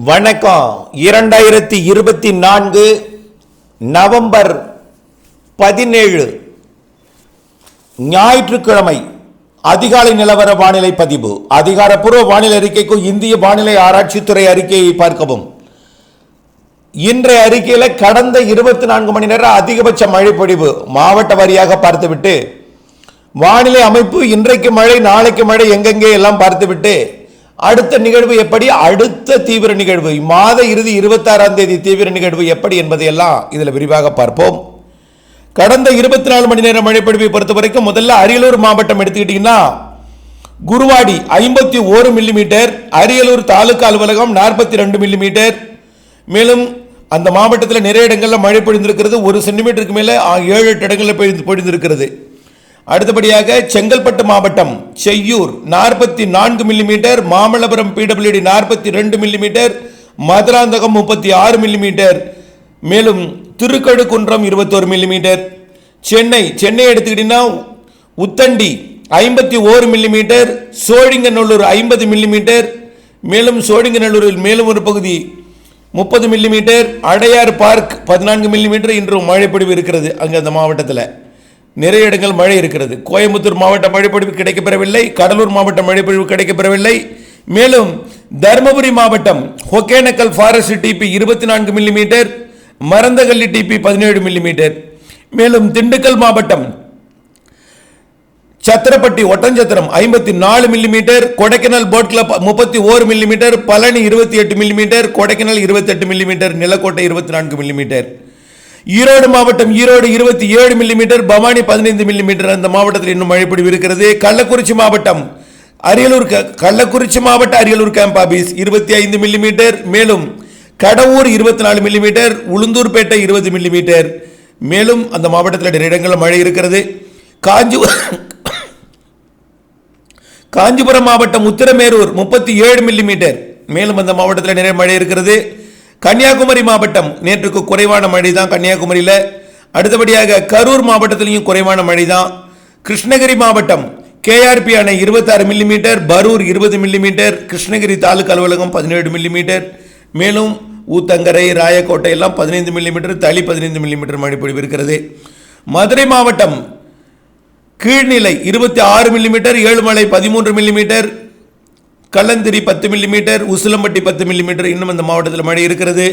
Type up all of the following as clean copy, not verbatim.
வணக்கம். 2024 நவம்பர் 17 ஞாயிற்றுக்கிழமை அதிகாலை நிலவர வானிலை பதிவு. அதிகாரப்பூர்வ வானிலை அறிக்கைக்கும் இந்திய வானிலை ஆராய்ச்சித்துறை அறிக்கையை பார்க்கவும். இன்றைய அறிக்கையில் கடந்த 24 மணி நேர அதிகபட்ச மழை பொழிவு மாவட்ட வாரியாக பார்த்துவிட்டு, வானிலை அமைப்பு இன்றைக்கு மழை நாளைக்கு மழை எங்கெங்கே எல்லாம் பார்த்துவிட்டு, அடுத்த நிகழ்வு எப்படி, அடுத்த தீவிர நிகழ்வு மாத இறுதி 26ஆம் தேதி தீவிர நிகழ்வு எப்படி என்பதையெல்லாம் இதில் விரிவாக பார்ப்போம். கடந்த 24 மணி நேர மழைப்பொழிவை பொறுத்த வரைக்கும் முதல்ல அரியலூர் மாவட்டம் எடுத்துக்கிட்டீங்கன்னா, குருவாடி 51 மில்லிமீட்டர், அரியலூர் தாலுகா அலுவலகம் 42 மில்லிமீட்டர். மேலும் அந்த மாவட்டத்தில் நிறைய இடங்களில் மழை பொழிந்திருக்கிறது. 1 சென்டிமீட்டருக்கு மேலே 7-8 இடங்களில் பொழிந்திருக்கிறது. அடுத்தபடியாக செங்கல்பட்டு மாவட்டம் Seyyur 44 millimetre, Mamallapuram PWD 42 millimetre, Madurantakam 36 millimetre. மேலும் திருக்கழுக்குன்றம் 21 மில்லிமீட்டர். சென்னை எடுத்துக்கிட்டீங்கன்னா உத்தண்டி 51 மில்லிமீட்டர், சோழிங்கநல்லூர் 50 மில்லிமீட்டர். மேலும் சோழிங்கநல்லூரில் மேலும் ஒரு பகுதி 30 மில்லிமீட்டர். Adyar park 14 millimetre. இன்றும் மழைப்பொழிவு இருக்கிறது. அங்கே அந்த மாவட்டத்தில் நிறைய இடங்கள் மழை இருக்கிறது. கோயம்புத்தூர் மாவட்ட மழைப்பொழிவு கிடைக்கப்பெறவில்லை. கடலூர் மாவட்ட மழைப்பொழிவு கிடைக்கப்பெறவில்லை. மேலும் தருமபுரி மாவட்டம் ஒகேனக்கல் ஃபாரஸ்ட் டிபி 24 மில்லிமீட்டர், மரந்தகல்லி டிபி 17 மில்லிமீட்டர். மேலும் திண்டுக்கல் மாவட்டம் Chatrapatti Oddanchatram 54 millimetre, Kodaikanal boat club 31 millimetre, Palani 28 millimetre, Kodaikanal 28 millimetre, Nilakottai 24 millimetre. Erode மாவட்டம் ஈரோடு 27 மில்லிமீட்டர், பவானி 15 மில்லிமீட்டர். அந்த மாவட்டத்தில் இன்னும் மழைப்பொழிவு இருக்கிறது. கள்ளக்குறிச்சி மாவட்டம் அரியலூர் கேம்ப் ஆபீஸ் 25 மில்லிமீட்டர். மேலும் கடவூர் 24 மில்லிமீட்டர், உளுந்தூர்பேட்டை 20 மில்லிமீட்டர். மேலும் அந்த மாவட்டத்தில் நிறைய இடங்களில் மழை இருக்கிறது. காஞ்சிபுரம் மாவட்டம் உத்திரமேரூர் 37 மில்லிமீட்டர். மேலும் அந்த மாவட்டத்தில் நிறைய மழை இருக்கிறது. கன்னியாகுமரி மாவட்டம் நேற்றுக்கு குறைவான மழை தான் கன்னியாகுமரியில். அடுத்தபடியாக கரூர் மாவட்டத்திலையும் குறைவான மழை தான். கிருஷ்ணகிரி மாவட்டம் கேஆர்பி அணை 26 மில்லிமீட்டர், பரூர் 20 மில்லிமீட்டர், கிருஷ்ணகிரி தாலுகா அலுவலகம் 17 மில்லிமீட்டர். மேலும் ஊத்தங்கரை ராயக்கோட்டை எல்லாம் 15 மில்லிமீட்டர், தளி 15 மில்லிமீட்டர் மழை பொழிவு இருக்கிறது. மதுரை மாவட்டம் கீழ்நிலை 26 millimetre, Ezhumalai 13 millimetre, கல்லந்திரி 10 millimetre, Usilampatti 10 millimetre. இன்னும் இந்த மாவட்டத்தில் மழை இருக்கிறது.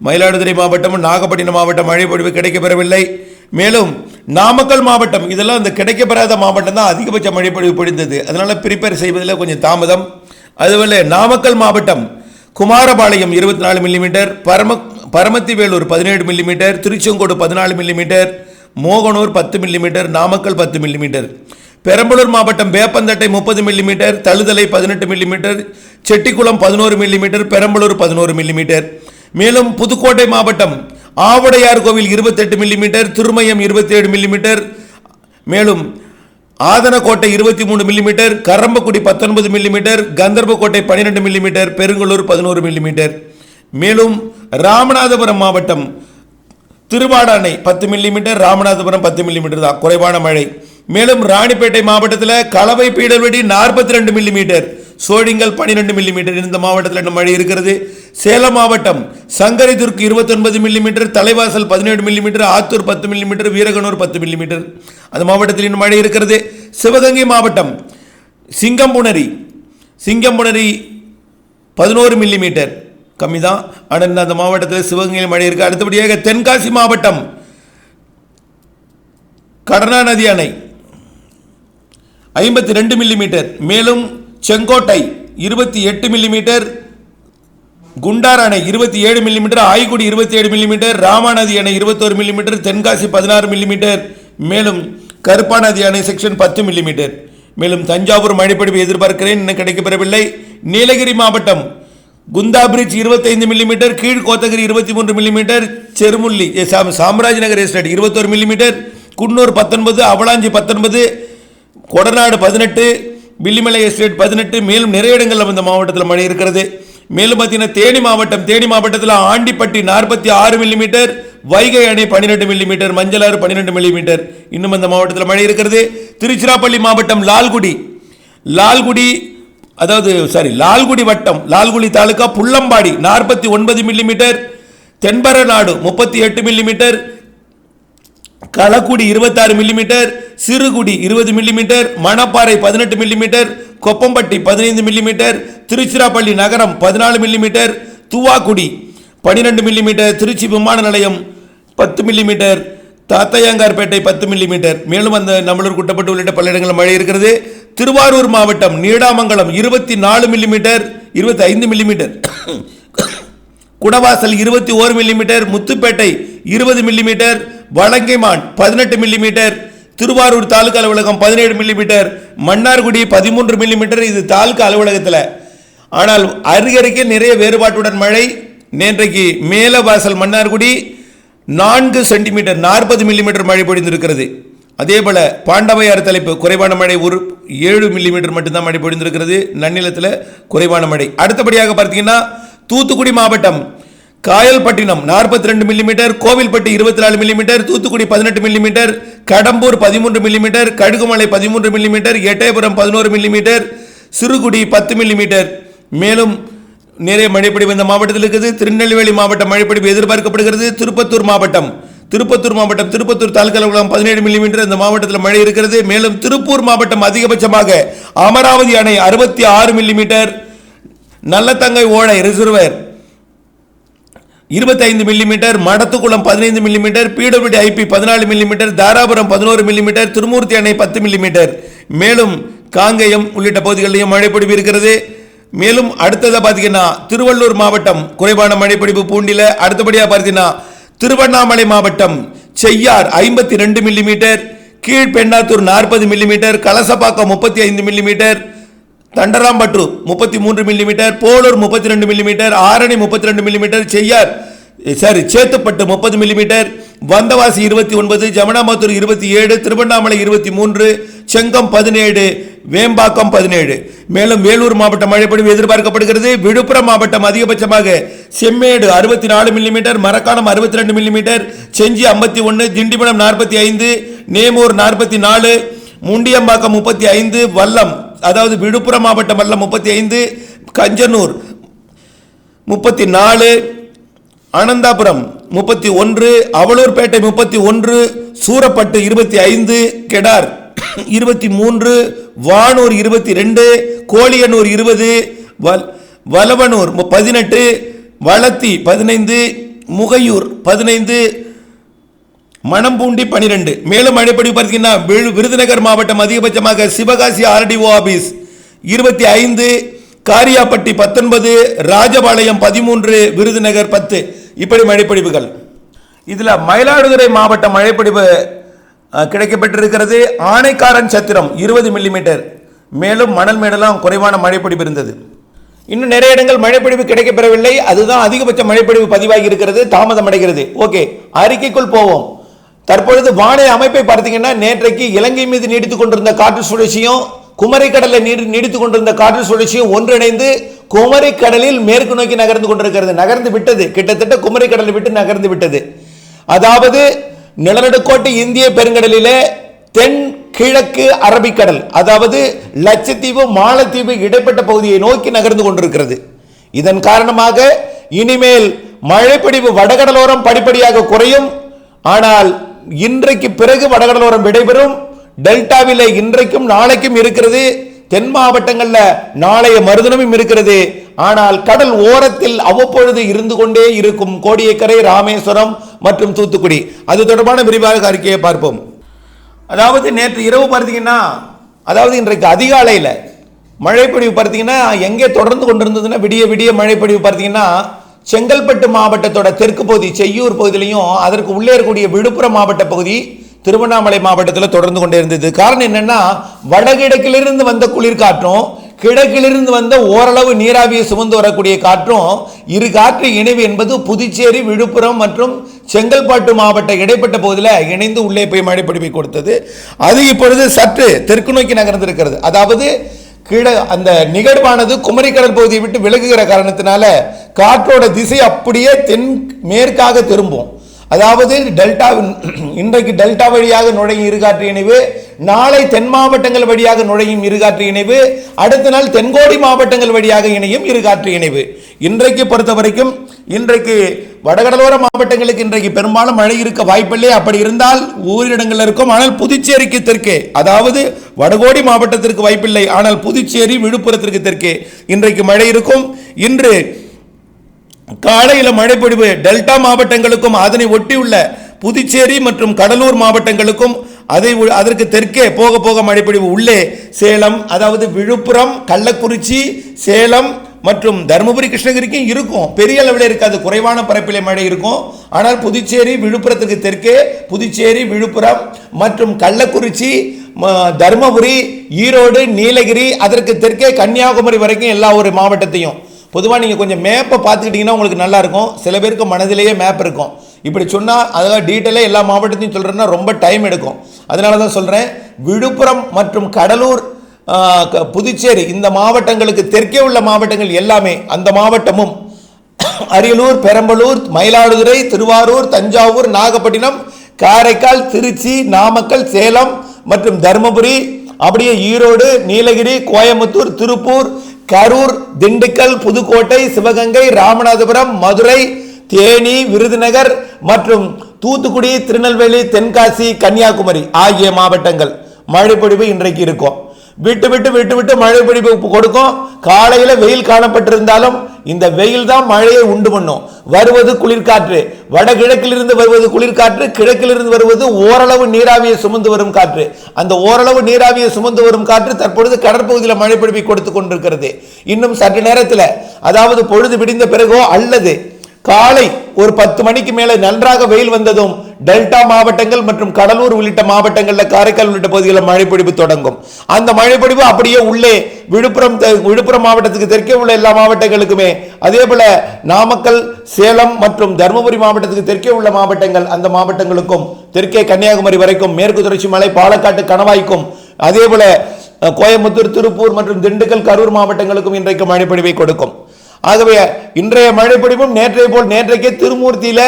மயிலாடுதுறை மாவட்டம் நாகப்பட்டினம் மாவட்டம் மழை பொழிவு கிடைக்கப்பெறவில்லை. மேலும் நாமக்கல் மாவட்டம், இதெல்லாம் இந்த கிடைக்கப்பெறாத மாவட்டம் தான் அதிகபட்ச மழை பொழிவு பொழிந்தது. அதனால் ப்ரிப்பேர் செய்வதில் கொஞ்சம் தாமதம். அதுபோல் நாமக்கல் மாவட்டம் Kumarapalayam 24 millimetre, Paramathivelur 17 millimetre, Tiruchengode 14 millimetre, Mohanur 10 millimetre, Namakkal 10 millimetre. Perambalur மாவட்டம் Veppanthattai 30 millimetre, தழுதலை 18 millimetre, Chettikulam 11 millimetre, Perambalur 11 millimetre. மேலும் புதுக்கோட்டை மாவட்டம் ஆவுடையார் கோவில் 28 மில்லிமீட்டர், திருமயம் 27 மில்லிமீட்டர். மேலும் Adhanakottai 23 millimetre, Karambakudi 19 millimetre, Kandharvakottai 12 millimetre, Perungalur 11 millimetre. மேலும் ராமநாதபுரம் மாவட்டம் திருவாடானை 10 மில்லிமீட்டர், ராமநாதபுரம் 10 மில்லிமீட்டர் தான் குறைவான மழை. மேலும் ராணிப்பேட்டை மாவட்டத்தில் கலவை பீடல்வெடி 42 மில்லிமீட்டர், சோழிங்கல் 12 மில்லிமீட்டர். இந்த மாவட்டத்தில் மழை இருக்கிறது. சேலம் மாவட்டம் சங்கரிதுர்க் 29 மில்லிமீட்டர், தலைவாசல் 17 millimetre, Attur 10 millimetre, Veeraganur 10 millimetre. அந்த மாவட்டத்தில் இன்னும் மழை இருக்கிறது. சிவகங்கை மாவட்டம் சிங்கம்புணரி 11 மில்லிமீட்டர், கம்மி தான். ஆனால் அந்த மாவட்டத்தில் சிவகங்கையில் மழை இருக்கு. அடுத்தபடியாக தென்காசி மாவட்டம் கடனா நதி அணை 52 மில்லிமீட்டர். மேலும் செங்கோட்டை 28 மில்லிமீட்டர், குண்டார் அணை 27 மில்லிமீட்டர், ஆய்குடி 27 மில்லிமீட்டர், ராமாநதி அணை 21 மில்லிமீட்டர், தென்காசி 16 மில்லிமீட்டர். மேலும் கருப்பாநதி அணை செக்ஷன் 10 மில்லிமீட்டர். மேலும் தஞ்சாவூர் மழைப்பொழிவு எதிர்பார்க்கிறேன், இன்னும் கிடைக்கப்பெறவில்லை. நீலகிரி மாவட்டம் Kundah bridge 25 millimetre, Kilkotagiri 23 millimetre, Cherumulli Chamraj Nagar estate 21 millimetre, Coonoor 19, Avalanche 19, Kodanad 18, Villimalai estate 18. மேலும் நிறைய இடங்களில் இந்த மாவட்டத்தில் மழை இருக்கிறது. மேலும் பார்த்தீங்கன்னா தேனி மாவட்டத்தில் ஆண்டிப்பட்டி 46 மில்லிமீட்டர், வைகை அணை 12 மில்லிமீட்டர், மஞ்சளாறு 12 மில்லிமீட்டர். இன்னும் இந்த மாவட்டத்தில் மழை இருக்கிறது. திருச்சிராப்பள்ளி மாவட்டம் லால்குடி லால்குடி வட்டம், Lalgudi taluka, Pullambadi 49 millimetre, Thenparanadu 38 millimetre, Kalakudi 26 millimetre, Sirugudi 20 millimetre, Manapparai 18 millimetre, Koppampatti 15 millimetre, Tiruchirappalli நகரம் 14 மில்லிமீட்டர், துவாக்குடி 12 மில்லிமீட்டர், திருச்சி விமான நிலையம் 10 மில்லிமீட்டர், தாத்தையாங்கார்பேட்டை 10 மில்லிமீட்டர். மேலும் அந்த நம்மளூர், குட்டப்பட்டு உள்ளிட்ட பல இடங்களில் மழை இருக்கிறது. திருவாரூர் மாவட்டம் Needamangalam 24 millimetre, 25 millimetre, Kudavasal 21 millimetre, Muthupettai 20 millimetre, Valangaiman 18 millimetre, Thiruvarur taluka அலுவலகம் 17 மில்லிமீட்டர், மன்னார்குடி 13 மில்லிமீட்டர். இது தாலுகா அலுவலகத்தில். ஆனால் அருகருகே நிறைய வேறுபாட்டுடன் மழை. நேற்றைக்கு மேலவாசல் மன்னார்குடி 4 சென்டிமீட்டர் 40 மில்லிமீட்டர் மழை பொழிந்திருக்கிறது. அதே போல பாண்டவையார் தலைப்பு குறைவான மழை 7 மில்லிமீட்டர் மட்டும்தான் மழை பொழிந்திருக்கிறது. நன்னிலத்தில் குறைவான மழை. அடுத்தபடியாக பார்த்தீங்கன்னா தூத்துக்குடி மாவட்டம் Kayalpattinam 42 millimetre, Kovilpatti 24 millimetre, Thoothukudi 18 millimetre, Kadambur 13 millimetre, Kadugumalai 13 millimetre, Ettayapuram 11 millimetre, Sirugudi 10 millimetre. மேலும் நிறைய மழைப்பொழிவு இந்த மாவட்டத்தில் இருக்குது. திருநெல்வேலி மாவட்டம் மழைப்பொழிவு எதிர்பார்க்கப்படுகிறது. திருப்பத்தூர் மாவட்டம் திருப்பத்தூர் தாலுகா அலுவலகம் 17 மில்லிமீட்டர். இந்த மாவட்டத்தில் மழை இருக்கிறது. மேலும் திருப்பூர் மாவட்டம் அதிகபட்சமாக அமராவதி அணை 66 millimetre, Nallathangai Odai reservoir 25 millimetre, Madathukulam 15 millimetre, PWD IP 14 millimetre, Dharapuram 11 millimetre, Thirumoorthy அணை 10 மில்லிமீட்டர். மேலும் காங்கேயம் உள்ளிட்ட பகுதிகளிலும் மழைப்பொழிவு இருக்கிறது. மேலும் அடுத்ததாக பார்த்தீங்கன்னா திருவள்ளூர் மாவட்டம் குறைவான மழைப்பொழிவு பூண்டில. அடுத்தபடியாக பார்த்தீங்கன்னா திருவண்ணாமலை மாவட்டம் Cheyyar 52 millimetre, Kilpennathur 40 millimetre, Kalasapakkam 35 millimetre, Thandarampattu 33 millimetre, Polur 32 millimetre, Arani 32 millimetre, Chethupattu 30 millimetre, Vandavasi 29, Jamunamarathoor 27, Thiruvannamalai 23, Chengam 17, Vembakkam 17. மேலும் வேலூர் மாவட்டம் மழைப்பொழிவு எதிர்பார்க்கப்படுகிறது. விழுப்புரம் மாவட்டம் அதிகபட்சமாக செம்மேடு 64 மில்லிமீட்டர், மரக்காணம் 62 மில்லிமீட்டர், செஞ்சி 51, திண்டிவனம் 45, நேமூர் 44, முண்டியம்பாக்கம் 35, வல்லம் விழுப்புரம் மாவட்டம் வல்லம் 35, கஞ்சனூர் 34, அனந்தாபுரம் 31, அவலூர்பேட்டை 31, சூரப்பட்டு 25, கெடார் 23, வானூர் 22, கோலியனூர் 20, வலவனூர் 18, வளத்தி 15, முகையூர் 15, மணம்பூண்டி 12. மேலும் மழைப்பொழிவு பார்த்தீங்கன்னா விருதுநகர் மாவட்டம் அதிகபட்சமாக சிவகாசி ஆர்டிஓ ஆபீஸ் 25, காரியாப்பட்டி 19, ராஜபாளையம் 13, விருதுநகர் 10. இப்படி மழைப்பொழிவுகள். இதில் மயிலாடுதுறை மாவட்ட மழைப்பொழிவு கிடைக்கப்பட்டிருக்கிறது. ஆனைக்காரன் சத்திரம் 20 மில்லிமீட்டர். மேலும் மணல் மேடெல்லாம் குறைவான மழைப்பொழிவு இருந்தது. இன்னும் நிறைய இடங்கள் மழைப்பொழிவு கிடைக்கப்பெறவில்லை. அதுதான் அதிகபட்ச மழைப்பொழிவு பதிவாகி இருக்கிறது, தாமதம் அடைகிறது. ஓகே, அறிக்கைக்குள் போவோம். தற்பொழுது வானிலை அமைப்பை பார்த்தீங்கன்னா நேற்றைக்கு இலங்கை மீது நீடித்துக் கொண்டிருந்த காற்று சுழற்சியும் குமரிக்கடலில் நீடித்துக் கொண்டிருந்த காற்று சுழற்சியும் ஒன்றிணைந்து குமரிக்கடலில் மேற்கு நோக்கி நகர்ந்து கொண்டிருக்கிறது. நகர்ந்து விட்டது, கிட்டத்தட்ட குமரிக்கடலை விட்டு நகர்ந்து விட்டது. அதாவது நிலநடுக்கோட்டு இந்திய பெருங்கடலிலே தென் கிழக்கு அரபிக்கடல், அதாவது லட்சத்தீவு மாலத்தீவு இடைப்பட்ட பகுதியை நோக்கி நகர்ந்து கொண்டிருக்கிறது. இதன் காரணமாக இனிமேல் மழைப்பொழிவு வடகடலோரம் படிப்படியாக குறையும். ஆனால் இன்றைக்கு பிறகு வடகடலோரம் விடைபெறும். டெல்டாவிலே இன்றைக்கும் நாளைக்கும் இருக்கிறது. தென் மாவட்டங்களில் நாளைய மறுதினமும் இருக்கிறது. ஆனால் கடல் ஓரத்தில் அவ்வப்பொழுது இருந்து கொண்டே இருக்கும் கோடியக்கரை, ராமேஸ்வரம் மற்றும் தூத்துக்குடி. அது தொடர்பான விரிவாக அறிக்கையை பார்ப்போம். அதாவது நேற்று இரவு பார்த்தீங்கன்னா, அதாவது இன்றைக்கு அதிகாலையில் மழைப்பொழிவு பார்த்தீங்கன்னா எங்கே தொடர்ந்து கொண்டிருந்ததுன்னா விடிய மழைப்பொழிவு பார்த்தீங்கன்னா செங்கல்பட்டு மாவட்டத்தோட தெற்கு பகுதி செய்யூர் பகுதியிலையும் அதற்கு உள்ளே இருக்கக்கூடிய விழுப்புரம் மாவட்ட பகுதி, திருவண்ணாமலை மாவட்டத்தில் தொடர்ந்து கொண்டே இருந்தது. காரணம் என்னன்னா, வடகிழக்கிலிருந்து வந்த குளிர்காற்றும் கிழக்கிலிருந்து வந்த ஓரளவு நீராவியை சுமந்து வரக்கூடிய காற்றும், இரு காற்று இணைவு என்பது புதுச்சேரி, விழுப்புரம் மற்றும் செங்கல்பட்டு மாவட்ட இடைப்பட்ட பகுதியில் இணைந்து உள்ளே போய் மழைப்பொழிவை கொடுத்தது. அது இப்பொழுது சற்று தெற்கு நோக்கி நகர்ந்திருக்கிறது. அதாவது அந்த நிகழ்வானது குமரிக்கடல் பகுதியை விட்டு விலகுகிற காரணத்தினால காற்றோட திசை அப்படியே தென் மேற்காக திரும்பும். அதாவது இன்றைக்கு டெல்டா வழியாக நுழையும் இருகாற்று இணைவு நாளை தென் மாவட்டங்கள் வழியாக நுழையும் இருகாற்று இணைவு, அடுத்த நாள் தென்கோடி மாவட்டங்கள் வழியாக இணையும் இருகாற்று இணைவு. இன்றைக்கு பொறுத்த வரைக்கும் இன்றைக்கு வடகடலோர மாவட்டங்களுக்கு இன்றைக்கு பெரும்பாலும் மழை இருக்க வாய்ப்பில்லை. அப்படி இருந்தால் ஓரிடங்கள் இருக்கும். ஆனால் புதுச்சேரிக்கு தெற்கே, அதாவது வடகோடி மாவட்டத்திற்கு வாய்ப்பில்லை. ஆனால் புதுச்சேரி விழுப்புரத்திற்கு தெற்கே இன்றைக்கு மழை இருக்கும். இன்று காலையில் மழைப்பொழிவு டெல்டா மாவட்டங்களுக்கும் அதனை ஒட்டியுள்ள புதுச்சேரி மற்றும் கடலூர் மாவட்டங்களுக்கும் அதற்கு தெற்கே போக போக மழைப்பொழிவு உள்ளே சேலம், அதாவது விழுப்புரம், கள்ளக்குறிச்சி, சேலம் மற்றும் தருமபுரி, கிருஷ்ணகிரிக்கும் இருக்கும். பெரிய அளவில் இருக்காது, குறைவான பரப்பிலே மழை இருக்கும். ஆனால் புதுச்சேரி விழுப்புரத்துக்கு தெற்கே புதுச்சேரி, விழுப்புரம் மற்றும் கள்ளக்குறிச்சி, தருமபுரி, ஈரோடு, நீலகிரி, அதற்கு தெற்கே கன்னியாகுமரி வரைக்கும் எல்லா ஒரு மாவட்டத்தையும் பொதுவாக நீங்கள் கொஞ்சம் மேப்பை பார்த்துக்கிட்டிங்கன்னா உங்களுக்கு நல்லாயிருக்கும். சில பேருக்கு மனதிலேயே மேப் இருக்கும். இப்படி சொன்னால் அதெல்லாம் டீட்டெயிலாக எல்லா மாவட்டத்தையும் சொல்கிறேன்னா ரொம்ப டைம் எடுக்கும். அதனால தான் சொல்கிறேன், விழுப்புரம் மற்றும் கடலூர், புதுச்சேரி இந்த மாவட்டங்களுக்கு தெற்கே உள்ள மாவட்டங்கள் எல்லாமே, அந்த மாவட்டமும் அரியலூர், பெரம்பலூர், மயிலாடுதுறை, திருவாரூர், தஞ்சாவூர், நாகப்பட்டினம், காரைக்கால், திருச்சி, நாமக்கல், சேலம் மற்றும் தருமபுரி, அப்படியே ஈரோடு, நீலகிரி, கோயம்புத்தூர், திருப்பூர், கரூர், திண்டுக்கல், புதுக்கோட்டை, சிவகங்கை, ராமநாதபுரம், மதுரை, தேனி, விருதுநகர் மற்றும் தூத்துக்குடி, திருநெல்வேலி, தென்காசி, கன்னியாகுமரி ஆகிய மாவட்டங்கள் மழைப்பொழிவு இன்றைக்கு இருக்கும். விட்டு விட்டு விட்டு விட்டு மழைப்பொழிவு கொடுக்கும். காலையில் வெயில் காணப்பட்டிருந்தாலும் இந்த வெயில் தான் மழையை உண்டு பண்ணும். வருவது குளிர்காற்று, வடகிழக்கிலிருந்து வருவது குளிர்காற்று, கிழக்கிலிருந்து வருவது ஓரளவு நீராவியை சுமந்து வரும் காற்று. அந்த ஓரளவு நீராவியை சுமந்து வரும் காற்று தற்பொழுது கடற்பகுதியில் மழைப்பொழிவை கொடுத்து கொண்டிருக்கிறது. இன்னும் சற்று நேரத்தில், அதாவது பொழுது விடிந்த பிறகோ அல்லது காலை ஒரு 10 மணிக்கு மேலே நன்றாக வெயில் வந்ததும் டெல்டா மாவட்டங்கள் மற்றும் கடலூர் உள்ளிட்ட மாவட்டங்களில், காரைக்கால் உள்ளிட்ட பகுதிகளில் மழைப்பொழிவு தொடங்கும். அந்த மழைப்பொழிவு அப்படியே உள்ளே விழுப்புரம் மாவட்டத்துக்கு தெற்கே உள்ள எல்லா மாவட்டங்களுக்குமே, அதே போல நாமக்கல், சேலம் மற்றும் தருமபுரி மாவட்டத்துக்கு தெற்கே உள்ள மாவட்டங்கள், அந்த மாவட்டங்களுக்கும் தெற்கே கன்னியாகுமரி வரைக்கும், மேற்கு தொடர்ச்சி மலை, பாலக்காட்டு, கணவாய்க்கும், அதே போல கோயம்புத்தூர், திருப்பூர் மற்றும் திண்டுக்கல், கரூர் மாவட்டங்களுக்கும் இன்றைக்கு மழைப்பொழிவை கொடுக்கும். ஆகவே இன்றைய மழைப்பொழிவும் நேற்றைக்கே திருமூர்த்தியில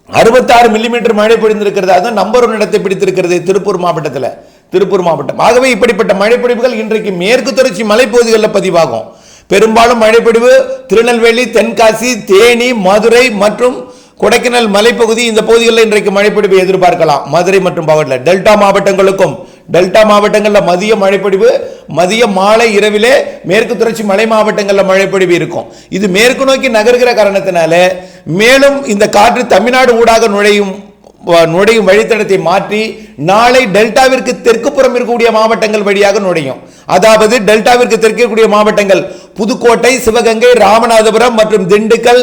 66 மில்லிமீட்டர் மழை பொழிந்திருக்கிறது. அதுதான் நம்பர் 1 இடத்தை பிடித்திருக்கிறது திருப்பூர் மாவட்டம். ஆகவே இப்படிப்பட்ட மழைப்பொழிவுகள் இன்றைக்கு மேற்கு தொடர்ச்சி மலைப்பகுதிகளில் பதிவாகும். பெரும்பாலும் மழைப்பொழிவு திருநெல்வேலி, தென்காசி, தேனி, மதுரை மற்றும் கொடைக்கானல் மலைப்பகுதி, இந்த பகுதிகளில் இன்றைக்கு மழைப்பொழிவு எதிர்பார்க்கலாம். மதுரை மற்றும் பாவட்டில் டெல்டா மாவட்டங்களுக்கும், டெல்டா மாவட்டங்களில் மதிய மழைப்பொழிவு, மதிய மாலை இரவிலே மேற்கு தொடர்ச்சி மலை மாவட்டங்களில் மழைப்பொழிவு இருக்கும். இது மேற்கு நோக்கி நகர்கிற காரணத்தினால மேலும் இந்த காற்று தமிழ்நாடு ஊடாக நுழையும் வழித்தடத்தை மாற்றி நாளை டெல்டாவிற்கு தெற்கு புறம் இருக்கக்கூடிய மாவட்டங்கள் வழியாக நுழையும். அதாவது டெல்டாவிற்கு தெற்கே கூடிய மாவட்டங்கள் புதுக்கோட்டை, சிவகங்கை, ராமநாதபுரம் மற்றும் திண்டுக்கல்,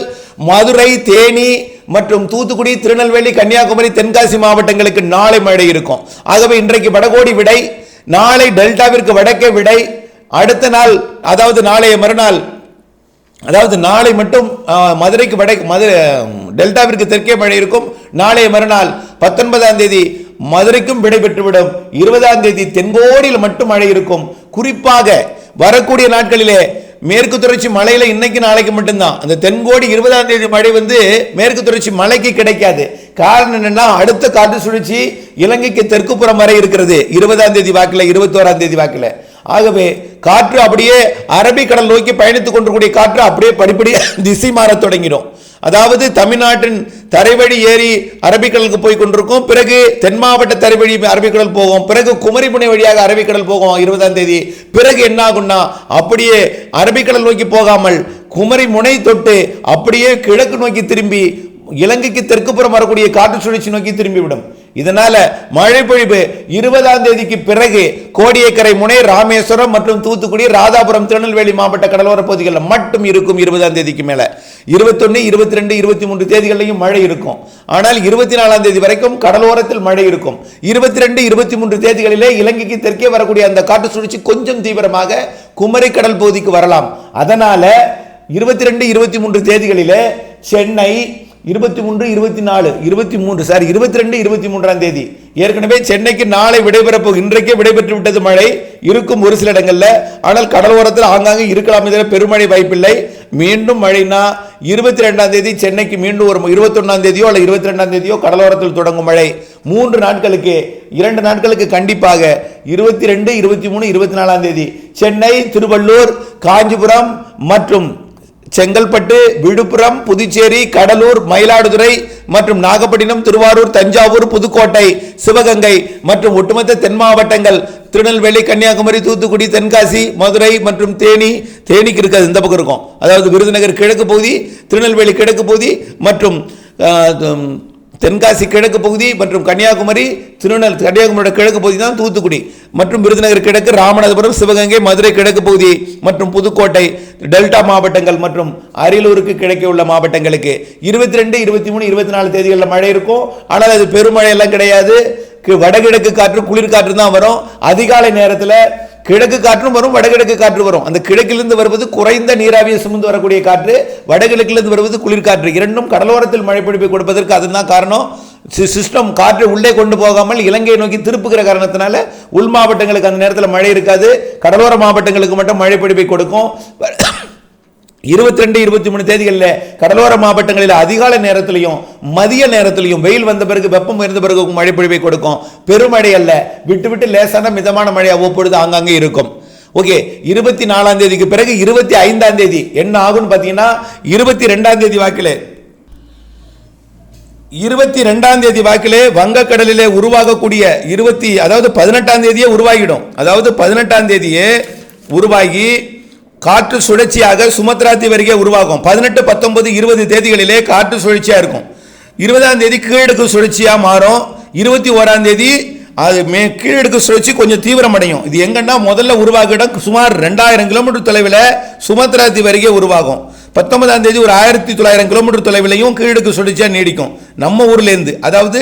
மதுரை, தேனி மற்றும் தூத்துக்குடி, திருநெல்வேலி, கன்னியாகுமரி, தென்காசி மாவட்டங்களுக்கு நாளை மழை இருக்கும். ஆகவே இன்றைக்கு வடகோடி விடை, நாளை டெல்டாவிற்கு வடக்கே விடை, அடுத்த நாள் அதாவது நாளைய மறுநாள், அதாவது நாளை மட்டும் மதுரைக்கு டெல்டாவிற்கு தெற்கே மழை இருக்கும். நாளைய மறுநாள் 19ஆம் தேதி மதுரைக்கும் விடை பெற்றுவிடும். 20ஆம் தேதி தென்கோடியில் மட்டும் மழை இருக்கும். குறிப்பாக வரக்கூடிய நாட்களிலே மேற்கு தொடர்ச்சி மலையில இன்னைக்கு நாளைக்கு மட்டும்தான். அந்த தென்கோடி 20ஆம் தேதி மழை மேற்கு தொடர்ச்சி மலைக்கு கிடைக்காது. காரணம் என்னன்னா, அடுத்த காற்று சுழற்சி இலங்கைக்கு தெற்கு புறம் வரை இருக்கிறது 20ஆம் தேதி வாக்கில், 21ஆம் தேதி வாக்கில். ஆகவே காற்று அப்படியே அரபிக்கடல் நோக்கி பயணித்துக் கொண்டிருக்கூடிய காற்று அப்படியே படிப்படியாக திசை மாற தொடங்கிடும். அதாவது தமிழ்நாட்டின் தரைவழி ஏறி அரபிக்கடலுக்கு போய் கொண்டிருக்கும். பிறகு தென் மாவட்ட தரைவழி அரபிக்கடல் போகும். பிறகு குமரிமுனை வழியாக அரபிக்கடல் போகும் 20ஆம் தேதி. பிறகு என்ன ஆகும்னா, அப்படியே அரபிக்கடல் நோக்கி போகாமல் குமரி முனை தொட்டு அப்படியே கிழக்கு நோக்கி திரும்பி இலங்கைக்கு தெற்கு புறம் வரக்கூடிய காற்று சுழற்சி நோக்கி திரும்பிவிடும். இதனால மழை பொழிவு 20ஆம் தேதிக்கு பிறகு கோடியக்கரை முனை, ராமேஸ்வரம் மற்றும் தூத்துக்குடி, ராதாபுரம், திருநெல்வேலி மாவட்ட கடலோர பகுதிகளில் மட்டும் இருக்கும். 20ஆம் தேதிக்கு மேல 21, 22, 23 தேதிகளிலும் மழை இருக்கும். ஆனால் 24ஆம் தேதி வரைக்கும் கடலோரத்தில் மழை இருக்கும். 22, 23 தேதிகளிலே இலங்கைக்கு தெற்கே வரக்கூடிய அந்த காற்று சுழற்சி கொஞ்சம் தீவிரமாக குமரி கடல் பகுதிக்கு வரலாம். அதனால 22, 23 தேதிகளிலே சென்னை 23, 24, 22, 23ஆம் தேதி ஏற்கனவே சென்னைக்கு நாளை இன்றைக்கே விடைபெற்று விட்டது. மழை இருக்கும் ஒரு சில இடங்கள்ல. ஆனால் கடலோரத்தில் ஆங்காங்கே இருக்கலாம். இதில் பெருமழை வாய்ப்பில்லை. மீண்டும் மழைனா 22ஆம் தேதி சென்னைக்கு மீண்டும் ஒரு 21ஆம் தேதியோ அல்ல 22ஆம் தேதியோ கடலோரத்தில் தொடங்கும் மழை 3 நாட்களுக்கு 2 நாட்களுக்கு கண்டிப்பாக 22, 23, 24ஆம் தேதி சென்னை, திருவள்ளூர், காஞ்சிபுரம் மற்றும் செங்கல்பட்டு, விழுப்புரம், புதுச்சேரி, கடலூர், மயிலாடுதுறை மற்றும் நாகப்பட்டினம், திருவாரூர், தஞ்சாவூர், புதுக்கோட்டை, சிவகங்கை மற்றும் ஒட்டுமொத்த தென் மாவட்டங்கள் திருநெல்வேலி, கன்னியாகுமரி, தூத்துக்குடி, தென்காசி, மதுரை மற்றும் தேனிக்கு இருக்காது, இந்த பக்கம் இருக்கும். அதாவது விருதுநகர் கிழக்கு பகுதி, திருநெல்வேலி கிழக்கு பகுதி மற்றும் தென்காசி கிழக்கு பகுதி மற்றும் கன்னியாகுமரி, கன்னியாகுமரியோட கிழக்கு பகுதி தான் தூத்துக்குடி மற்றும் விருதுநகர் கிழக்கு, ராமநாதபுரம், சிவகங்கை, மதுரை கிழக்கு பகுதி மற்றும் புதுக்கோட்டை, டெல்டா மாவட்டங்கள் மற்றும் அரியலூருக்கு கிழக்கே உள்ள மாவட்டங்களுக்கு 22, 23, 24 தேதிகளில் மழை இருக்கும். ஆனால் அது பெருமழை எல்லாம் கிடையாது. வடகிழக்கு காற்று, குளிர்காற்று தான் வரும். அதிகாலை நேரத்தில் கிழக்கு காற்றும் வரும், வடகிழக்கு காற்று வரும். அந்த கிழக்கிலிருந்து வருவது குறைந்த நீராவியை சுமந்து வரக்கூடிய காற்று, வடகிழக்கிலிருந்து வருவது குளிர்காற்று. இரண்டும் கடலோரத்தில் மழை பொழிப்பை கொடுப்பதற்கு அதுதான் காரணம். சிஸ்டம் காற்றை உள்ளே கொண்டு போகாமல் இலங்கையை நோக்கி திருப்புகிற காரணத்தினால உள் மாவட்டங்களுக்கு அந்த நேரத்தில் மழை இருக்காது. கடலோர மாவட்டங்களுக்கு மட்டும் மழை பொழிப்பை கொடுக்கும். 22, 23 தேதிகளில் கடலோர மாவட்டங்களில் அதிகாலை நேரத்திலையும் மதிய நேரத்திலையும் வெயில் வந்த பிறகு வெப்பம் இருந்த பிறகு மழை பொழிவை கொடுக்கும். பெருமழை அல்ல, விட்டு விட்டு லேசான மிதமான மழை அவ்வப்பொழுது ஆங்காங்கே இருக்கும். ஓகே, 24ஆம் தேதிக்கு பிறகு 25ஆம் தேதி என்ன ஆகும்னு பார்த்தீங்கன்னா 22ஆம் தேதி வாக்கிலே 22ஆம் தேதி வாக்கிலே வங்கக்கடலிலே உருவாகக்கூடிய 18ஆம் தேதியே உருவாகிடும். அதாவது 18ஆம் தேதியே உருவாகி காற்று சுழற்சியாக சுமத்ரா தீவு அருகே உருவாகும். 18, 19, 20 தேதிகளிலே காற்று சுழற்சியா இருக்கும். 20ஆம் தேதி கீழடுக்கு சுழற்சியா மாறும். 21ஆம் தேதி அது கீழடுக்கு சுழற்சி கொஞ்சம் தீவிரமடையும். இது எங்கன்னா முதல்ல உருவாகிடும் சுமார் 2000 கிலோமீட்டர் தொலைவில் சுமத்ரா தீவு அருகே உருவாகும். 19ஆம் தேதி ஒரு 1900 கிலோமீட்டர் தொலைவிலையும் கீழடுக்கு சுழற்சியா நீடிக்கும். நம்ம ஊர்ல இருந்து, அதாவது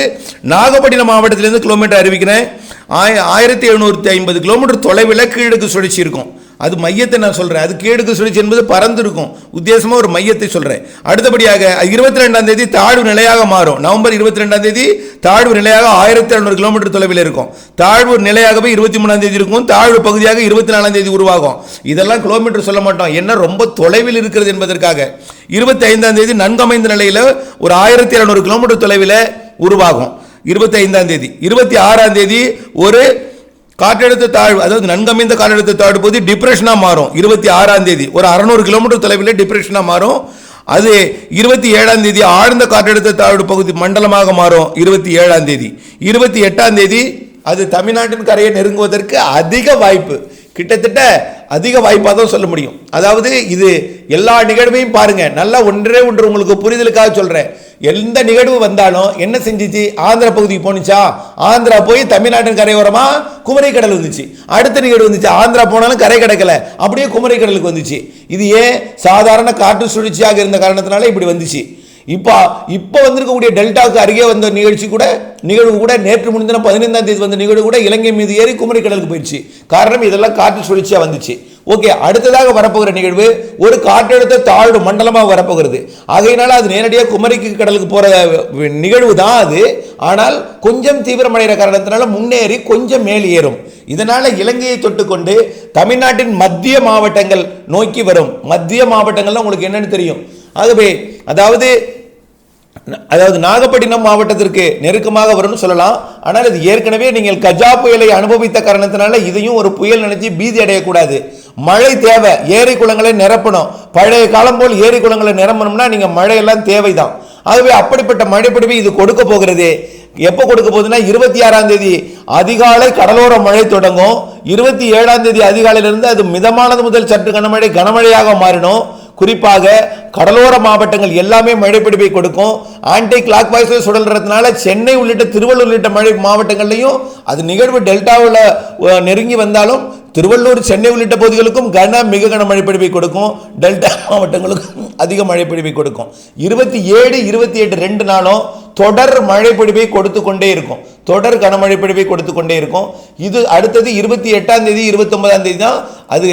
நாகப்பட்டினம் மாவட்டத்திலிருந்து கிலோமீட்டர் அறிவிக்கிறேன், 1750 கிலோமீட்டர் தொலைவில் கீழடுக்கு சுழற்சி இருக்கும். அது மையத்தை நான் சொல்றேன். அது கீழடுக்கு சுழற்சி என்பது பறந்து இருக்கும். உத்தேசமா ஒரு மையத்தை சொல்றேன். அடுத்தபடியாக 22ஆம் தேதி தாழ்வு நிலையாக மாறும். நவம்பர் 22ஆம் தேதி தாழ்வு நிலையாக 1700 கிலோமீட்டர் தொலைவில் இருக்கும். தாழ்வு நிலையாகவே 23ஆம் தேதி இருக்கும். தாழ்வு பகுதியாக 24ஆம் தேதி உருவாகும். இதெல்லாம் கிலோமீட்டர் சொல்ல மாட்டோம், என்ன ரொம்ப தொலைவில் இருக்கிறது என்பதற்காக. 25ஆம் தேதி நன்கமைந்த நிலையில் ஒரு 1700 கிலோமீட்டர் தொலைவில் உருவாகும். 25ஆம் தேதி 26ஆம் தேதி ஒரு காற்றழுத்த தாழ்வு, அதாவது நன்கமைந்த காற்றழுத்த தாழ்வு பகுதி டிப்ரெஷனா மாறும். 26ஆம் தேதி ஒரு 600 கிலோமீட்டர் தொலைவில் டிப்ரெஷனா மாறும். அது 27ஆம் தேதி ஆழ்ந்த காற்றழுத்த தாழ்வு பகுதி மண்டலமாக மாறும். 27ஆம் தேதி 28ஆம் தேதி அது தமிழ்நாட்டின் கரையை நெருங்குவதற்கு அதிக வாய்ப்பு, கிட்டத்தட்ட அதிக வாய்ப்பாக தான் சொல்ல முடியும். அதாவது இது எல்லா நிகழ்வையும் பாருங்க, நல்லா ஒன்றே ஒன்று உங்களுக்கு புரிதலுக்காக சொல்றேன். எந்த நிகழ்வு வந்தாலும் என்ன செஞ்சிச்சு, ஆந்திரா பகுதிக்கு போனிச்சா, ஆந்திரா போய் தமிழ்நாட்டின் கரையோரமா குமரி கடல் வந்துச்சு. அடுத்த நிகழ்வு வந்துச்சு, ஆந்திரா போனாலும் கரை கிடைக்கல, அப்படியே குமரி கடலுக்கு வந்துச்சு. இது ஏன், சாதாரண காற்று சுழற்சியாக இருந்த காரணத்தினால இப்படி வந்துச்சு. இப்போ வந்திருக்கக்கூடிய டெல்டாவுக்கு அருகே வந்த நிகழ்வு கூட நேற்று முன்தினம் 15ஆம் தேதி வந்த நிகழ்வு கூட இலங்கை மீது ஏறி குமரி கடலுக்கு போயிடுச்சு. காரணம் இதெல்லாம் காற்று சுழற்சியா வந்துச்சு. ஓகே, அடுத்ததாக வரப்போகிற நிகழ்வு ஒரு காற்றழுத்த தாழ்வு மண்டலமாக வரப்போகிறது. ஆகையினால அது நேரடியாக குமரிக்கு கடலுக்கு போற நிகழ்வு தான் அது. ஆனால் கொஞ்சம் தீவிரமடைகிற காரணத்தினால முன்னேறி கொஞ்சம் மேல் ஏறும். இதனால இலங்கையை தொட்டுக்கொண்டு தமிழ்நாட்டின் மத்திய மாவட்டங்கள் நோக்கி வரும். மத்திய மாவட்டங்கள்லாம் உங்களுக்கு என்னன்னு தெரியும். ஆகவே அதாவது நாகப்பட்டினம் மாவட்டத்திற்கு நெருக்கமாக வரும்னு சொல்லலாம். ஆனால் இது ஏற்கனவே நீங்கள் கஜா புயலை அனுபவித்த காரணத்தினால இதையும் ஒரு புயல் நினைச்சு பீதி அடையக்கூடாது. மழை தேவை, ஏரி குளங்களை நிரப்பணும். பழைய காலம் போல் ஏரி குளங்களை நிரம்பணும்னா நீங்க மழையெல்லாம் தேவைதான். ஆகவே அப்படிப்பட்ட மழைப்பொழிவை இது கொடுக்க போகிறது. எப்போ கொடுக்க போகுதுன்னா 26ஆம் தேதி அதிகாலை கடலோர மழை தொடங்கும். 27ஆம் தேதி அதிகாலையிலிருந்து அது மிதமானது முதல் சற்று கனமழையாக மாறிடும். குறிப்பாக கடலோர மாவட்டங்கள் எல்லாமே மழை பொழிவை கொடுக்கும். ஆன்டி கிளாக் வைஸ் சுழல்றதுனால சென்னை உள்ளிட்ட திருவள்ளூர் உள்ளிட்ட மழை மாவட்டங்கள்லையும் அது நிகழ்வு டெல்டாவில் நெருங்கி வந்தாலும் திருவள்ளூர், சென்னை உள்ளிட்ட பகுதிகளுக்கும் மிக கன மழை பொழிவை கொடுக்கும். டெல்டா மாவட்டங்களுக்கும் அதிக மழை பொழிவை கொடுக்கும். 27, 28 2 நாளும் தொடர் மழை பொழிவை கொடுத்து கொண்டே இருக்கும். தொடர் கனமழை பொழிவை கொடுத்து கொண்டே இருக்கும். இது அடுத்தது 28ஆம் தேதி 29ஆம் தேதி தான் அது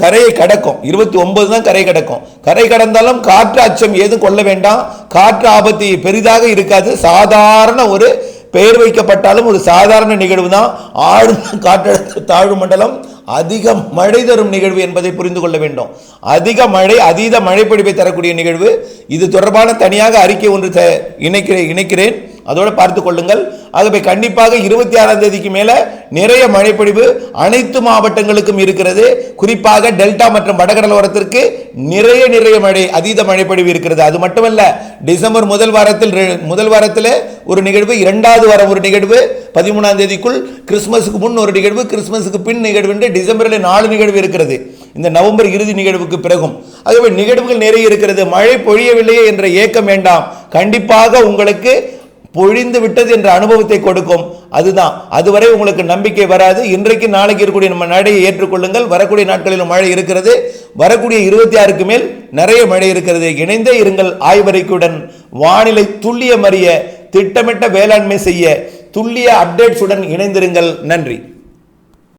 கரையை கடக்கும். 29 தான் கரை கடக்கும். கரை கடந்தாலும் காற்று அச்சம் ஏதும் கொள்ள வேண்டாம். காற்று ஆபத்து பெரிதாக இருக்காது. சாதாரண ஒரு பெயர் வைக்கப்பட்டாலும் ஒரு சாதாரண நிகழ்வு தான். ஆழ்ந்த காற்றழுத்த தாழ்வு மண்டலம் அதிக மழை தரும் நிகழ்வு என்பதை புரிந்து கொள்ள வேண்டும். அதிக மழை, அதீத மழைப்பொழிவை தரக்கூடிய நிகழ்வு. இது தொடர்பான தனியாக அறிக்கை ஒன்று இணைக்கிறேன், அதோடு பார்த்து கொள்ளுங்கள். ஆகவே கண்டிப்பாக 26ஆம் தேதிக்கு மேல நிறைய மழைப்பொழிவு அனைத்து மாவட்டங்களுக்கும் இருக்கிறது. குறிப்பாக டெல்டா மற்றும் வடகடலோரத்திற்கு நிறைய மழை, அதீத மழைப்பொழிவு இருக்கிறது. அது மட்டுமல்ல, டிசம்பர் முதல் வாரத்தில் ஒரு நிகழ்வு, இரண்டாவது வாரம் ஒரு நிகழ்வு, 13ஆம் தேதிக்குள் கிறிஸ்துமஸுக்கு முன் ஒரு நிகழ்வு, கிறிஸ்துமஸுக்கு பின் நிகழ்வு என்று டிசம்பரில் 4 நிகழ்வு இருக்கிறது. இந்த நவம்பர் இறுதி நிகழ்வுக்கு பிறகும். ஆகவே நிகழ்வுகள் நிறைய இருக்கிறது. மழை பொழியவில்லையே என்ற ஏக்கம் வேண்டாம். கண்டிப்பாக உங்களுக்கு பொழிந்து விட்டது என்ற அனுபவத்தை கொடுக்கும். அதுதான். அதுவரை உங்களுக்கு நம்பிக்கை வராது. இன்றைக்கு நாளைக்கு இருக்கக்கூடிய நம்ம நடையை ஏற்றுக்கொள்ளுங்கள். வரக்கூடிய நாட்களிலும் மழை இருக்கிறது. வரக்கூடிய 26க்கு மேல் நிறைய மழை இருக்கிறது. இணைந்தே இருங்கள். ஆய்வறிக்கையுடன் வானிலை துல்லியம் அறிய, திட்டமிட்ட வேளாண்மை செய்ய, துல்லிய அப்டேட்ஸுடன் இணைந்திருங்கள். நன்றி.